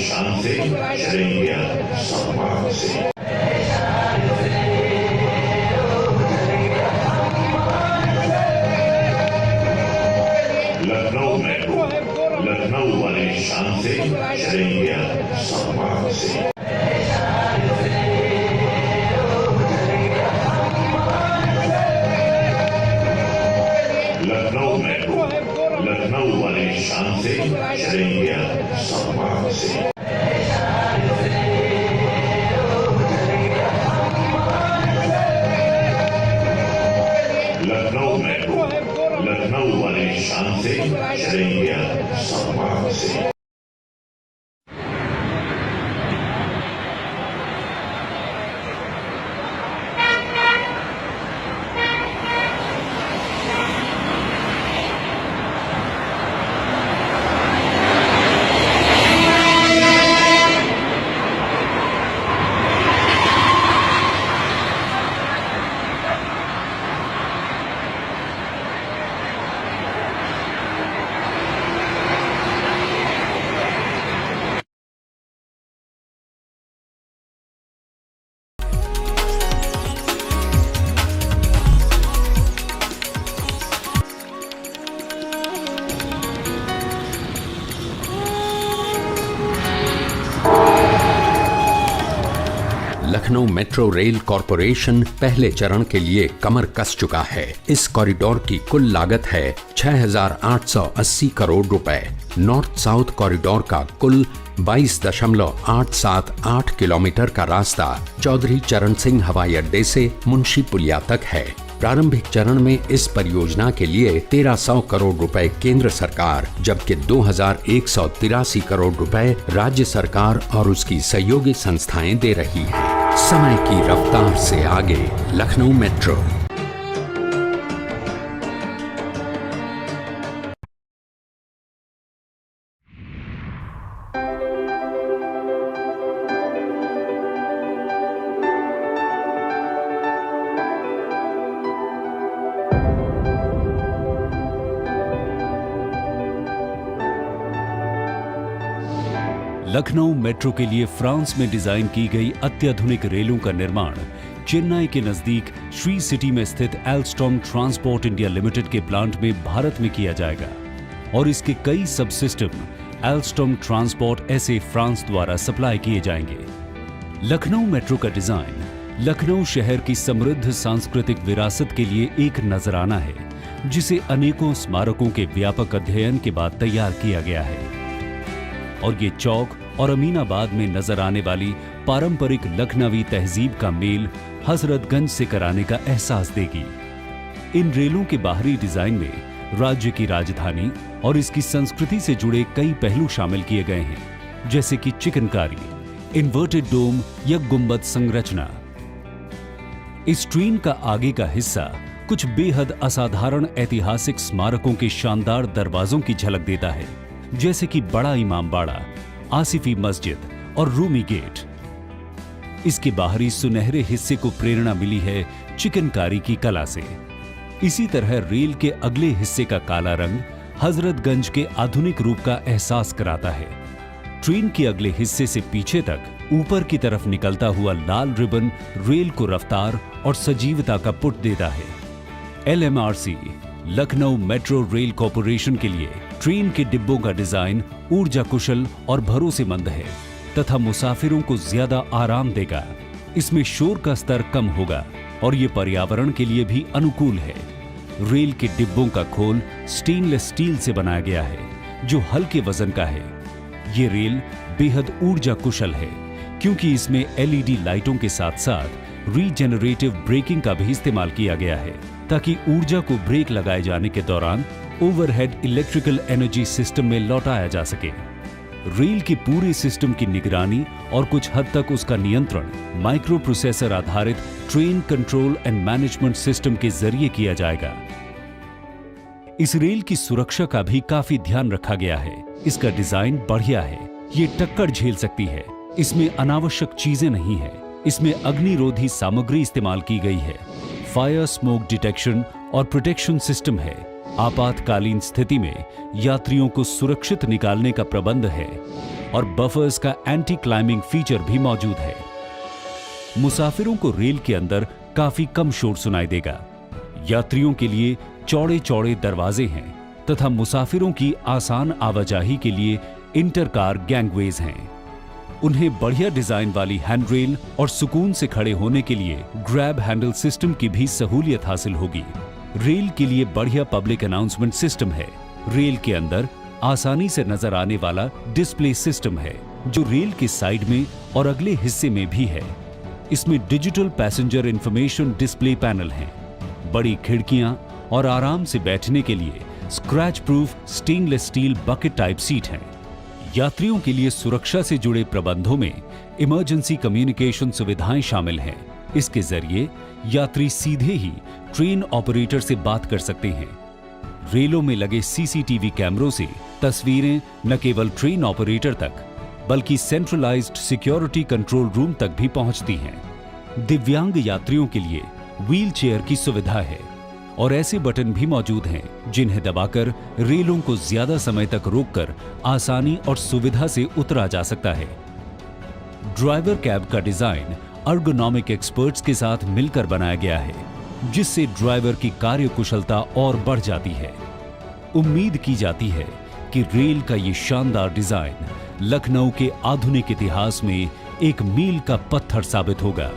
शान से चलेंगे सम्मान से। लखनऊ मेट्रो लखनऊ वाली शान से चलेंगे सम्मान से। लखनऊ मेट्रो लखनऊ वाली शान से चलेंगे सम्मान से। लखनऊ मेट्रो लखनऊ वाली शान से चलेंगे सम्मान से। लखनऊ मेट्रो रेल कॉरपोरेशन पहले चरण के लिए कमर कस चुका है। इस कॉरिडोर की कुल लागत है 6,880 करोड़ रुपए। नॉर्थ साउथ कॉरिडोर का कुल 22.878 किलोमीटर का रास्ता चौधरी चरण सिंह हवाई अड्डे से मुंशी पुलिया तक है। प्रारंभिक चरण में इस परियोजना के लिए 1,300 करोड़ रुपए केंद्र सरकार, जबकि 2,183 करोड़ रुपए राज्य सरकार और उसकी सहयोगी संस्थाएं दे रही हैं। समय की रफ्तार से आगे लखनऊ मेट्रो। लखनऊ मेट्रो के लिए फ्रांस में डिजाइन की गई अत्याधुनिक रेलों का निर्माण चेन्नई के नजदीक श्री सिटी में स्थित एल्स्टॉम ट्रांसपोर्ट इंडिया लिमिटेड के प्लांट में भारत में किया जाएगा और इसके कई subsystem Alstom transport SA France द्वारा सप्लाई किए जाएंगे। लखनऊ मेट्रो का डिजाइन लखनऊ शहर की समृद्ध सांस्कृतिक विरासत के लिए एक नजराना है, जिसे अनेकों स्मारकों के व्यापक अध्ययन के बाद तैयार किया गया है और ये चौक और अमीनाबाद में नजर आने वाली पारंपरिक लखनवी तहजीब का मेल हजरतगंज से कराने का एहसास देगी। इन रेलों के बाहरी डिजाइन में राज्य की राजधानी और इसकी संस्कृति से जुड़े कई पहलू शामिल किए गए हैं, जैसे कि चिकनकारी, इन्वर्टेड डोम या गुंबद संरचना। इस ट्रेन का आगे का हिस्सा कुछ बेहद असाधारण ऐतिहासिक स्मारकों के शानदार दरवाजों की झलक देता है, जैसे कि बड़ा इमाम बाड़ा, आसिफी मस्जिद और रूमी गेट। इसके बाहरी सुनहरे हिस्से को प्रेरणा मिली है चिकनकारी की कला से। इसी तरह रेल के अगले हिस्से का काला रंग हजरतगंज के आधुनिक रूप का एहसास कराता है। ट्रेन के अगले हिस्से से पीछे तक ऊपर की तरफ निकलता हुआ लाल रिबन रेल को रफ्तार और सजीवता का पुट देता है। LMRC Lucknow metro rail corporation के लिए ट्रेन के डिब्बों का डिजाइन ऊर्जा कुशल और भरोसेमंद है तथा मुसाफिरों को ज्यादा आराम देगा। इसमें शोर का स्तर कम होगा और ये पर्यावरण के लिए भी अनुकूल है। रेल के डिब्बों का खोल स्टेनलेस स्टील से बनाया गया है, जो हल्के वजन का है। ये रेल बेहद ऊर्जा कुशल है, क्योंकि इसमें LED लाइटों के साथ साथ रीजेनरेटिव ब्रेकिंग का भी इस्तेमाल किया गया है, ताकि ऊर्जा को ब्रेक लगाए जाने के दौरान ओवरहेड इलेक्ट्रिकल एनर्जी सिस्टम में लौटाया जा सके। रेल के पूरे सिस्टम की निगरानी और कुछ हद तक उसका नियंत्रण माइक्रो प्रोसेसर आधारित train control and management system के जरिए किया जाएगा। इस रेल की सुरक्षा का भी काफी ध्यान रखा गया है। इसका डिजाइन बढ़िया है, ये टक्कर झेल सकती है। इसमें अनावश्यक चीजें नहीं है। इसमें अग्निरोधी सामग्री इस्तेमाल की गई है। फायर स्मोक डिटेक्शन और प्रोटेक्शन सिस्टम है। आपातकालीन स्थिति में यात्रियों को सुरक्षित निकालने का प्रबंध है। और बफर्स का एंटी क्लाइंबिंग फीचर भी मौजूद है। मुसाफिरों को रेल के अंदर काफी कम शोर सुनाई देगा। यात्रियों के लिए चौड़े चौड़े दरवाजे हैं तथा मुसाफिरों की आसान आवाजाही के लिए इंटरकार गैंगवेज हैं। उन्हें बढ़िया डिजाइन वाली हैंडरेल और सुकून से खड़े होने के लिए ग्रैब हैंडल सिस्टम की भी सहूलियत हासिल होगी। रेल के लिए बढ़िया पब्लिक अनाउंसमेंट सिस्टम है। रेल के अंदर आसानी से नजर आने वाला डिस्प्ले सिस्टम है जो रेल के साइड में और अगले हिस्से में भी है। इसमें digital passenger information display panel हैं, बड़ी खिड़कियां और आराम से बैठने के लिए scratch proof stainless steel bucket type seat हैं। यात्रियों के लिए सुरक्षा से जुड़े प्रबंधों में इमरजेंसी कम्युनिकेशन सुविधाएं शामिल हैं। इसके जरिए यात्री सीधे ही ट्रेन ऑपरेटर से बात कर सकते हैं। रेलों में लगे सीसीटीवी कैमरों से तस्वीरें न केवल ट्रेन ऑपरेटर तक बल्कि सेंट्रलाइज्ड सिक्योरिटी कंट्रोल रूम तक भी पहुंचती हैं। दिव्यांग यात्रियों के लिए व्हील चेयर की सुविधा है और ऐसे बटन भी मौजूद हैं जिन्हें दबाकर रेलों को ज्यादा समय तक रोककर आसानी और सुविधा से उतरा जा सकता है। ड्राइवर कैब का डिजाइन अर्गोनॉमिक एक्सपर्ट्स के साथ मिलकर बनाया गया है, जिससे ड्राइवर की कार्यकुशलता और बढ़ जाती है। उम्मीद की जाती है कि रेल का ये शानदार डिजाइन लखनऊ के आधुनिक इतिहास में एक मील का पत्थर साबित होगा।